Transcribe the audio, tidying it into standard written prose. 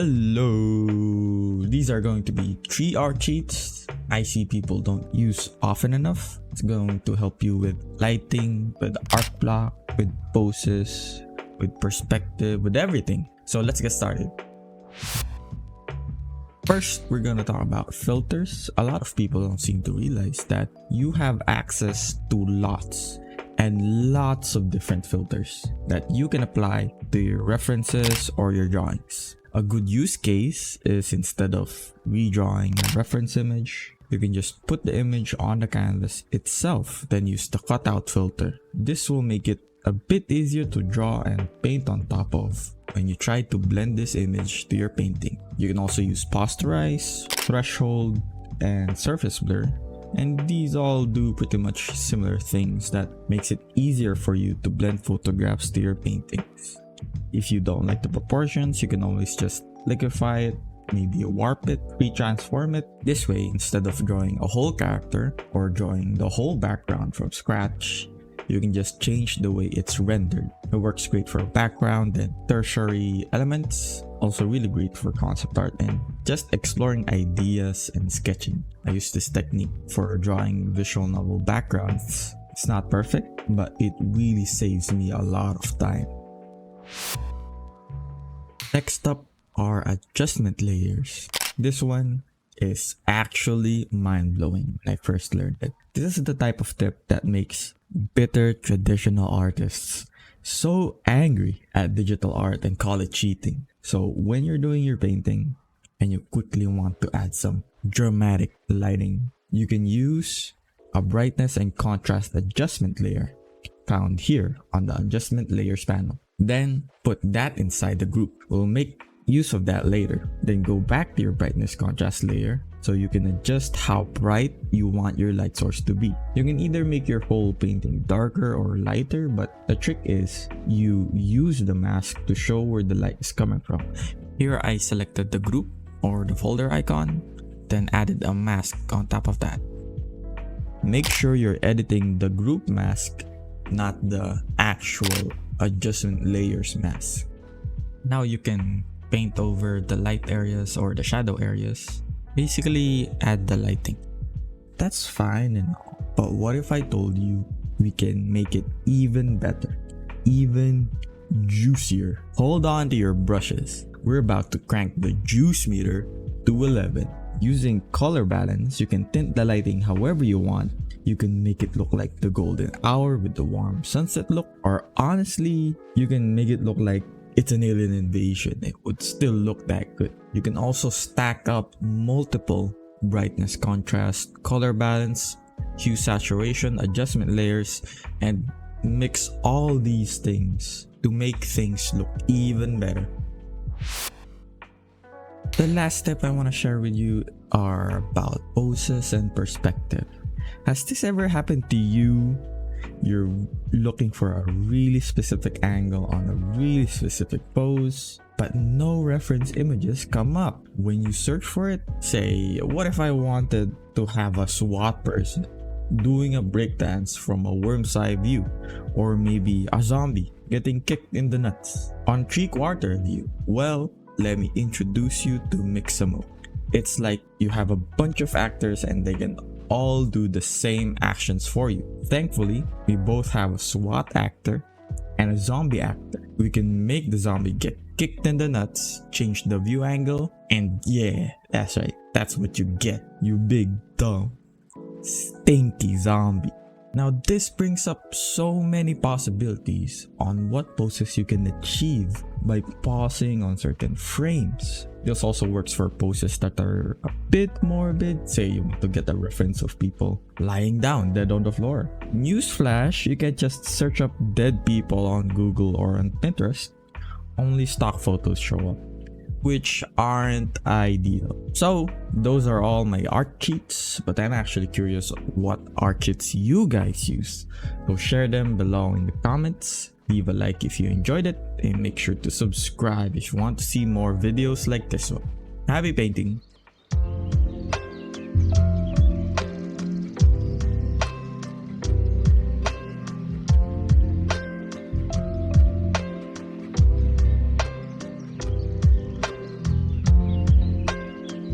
Hello! These are going to be 3 art cheats I see people don't use often enough. It's going to help you with lighting, with art block, with poses, with perspective, with everything. So let's get started. First, we're going to talk about filters. A lot of people don't seem to realize that you have access to lots and lots of different filters that you can apply to your references or your drawings. A good use case is instead of redrawing a reference image, you can just put the image on the canvas itself, then use the cutout filter. This will make it a bit easier to draw and paint on top of when you try to blend this image to your painting. You can also use posterize, threshold, and surface blur. And these all do pretty much similar things that makes it easier for you to blend photographs to your paintings. If you don't like the proportions, you can always just liquefy it, maybe warp it, retransform it. This way, instead of drawing a whole character or drawing the whole background from scratch, you can just change the way it's rendered. It works great for background and tertiary elements. Also really great for concept art and just exploring ideas and sketching. I use this technique for drawing visual novel backgrounds. It's not perfect, but it really saves me a lot of time. Next up are adjustment layers. This one is actually mind-blowing when I first learned it. This is the type of tip that makes bitter traditional artists so angry at digital art and call it cheating. So when you're doing your painting and you quickly want to add some dramatic lighting, you can use a brightness and contrast adjustment layer found here on the adjustment layers panel. Then put that inside the group. We'll make use of that later. Then go back to your brightness contrast layer so you can adjust how bright you want your light source to be. You can either make your whole painting darker or lighter, but the trick is you use the mask to show where the light is coming from. Here I selected the group or the folder icon, then added a mask on top of that. Make sure you're editing the group mask, not the actual adjustment layers mask. Now you can paint over the light areas or the shadow areas. Basically add the lighting. That's fine and all, but what if I told you we can make it even better, even juicier? Hold on to your brushes. We're about to crank the juice meter to 11. Using color balance, you can tint the lighting however you want. You can make it look like the golden hour with the warm sunset look, or honestly, you can make it look like it's an alien invasion. It would still look that good. You can also stack up multiple brightness, contrast, color balance, hue saturation, adjustment layers, and mix all these things to make things look even better. The last step I want to share with you are about poses and perspective. Has this ever happened to you? You're looking for a really specific angle on a really specific pose, but no reference images come up. When you search for it, say, what if I wanted to have a SWAT person doing a breakdance from a worm's eye view, or maybe a zombie getting kicked in the nuts on 3/4 view? Well, let me introduce you to Mixamo. It's like you have a bunch of actors and they can all do the same actions for you. Thankfully, we both have a SWAT actor and a zombie actor. We can make the zombie get kicked in the nuts, change the view angle, and yeah, that's right, that's what you get, you big dumb stinky zombie. Now this brings up so many possibilities on what poses you can achieve by pausing on certain frames. This also works for poses that are a bit morbid. Say you want to get a reference of people lying down dead on the floor. Newsflash, you can just search up dead people on Google or on Pinterest. Only stock photos show up, which aren't ideal. So those are all my art cheats, but I'm actually curious what art cheats you guys use. So share them below in the comments. Leave a like if you enjoyed it, and make sure to subscribe if you want to see more videos like this one. Happy painting!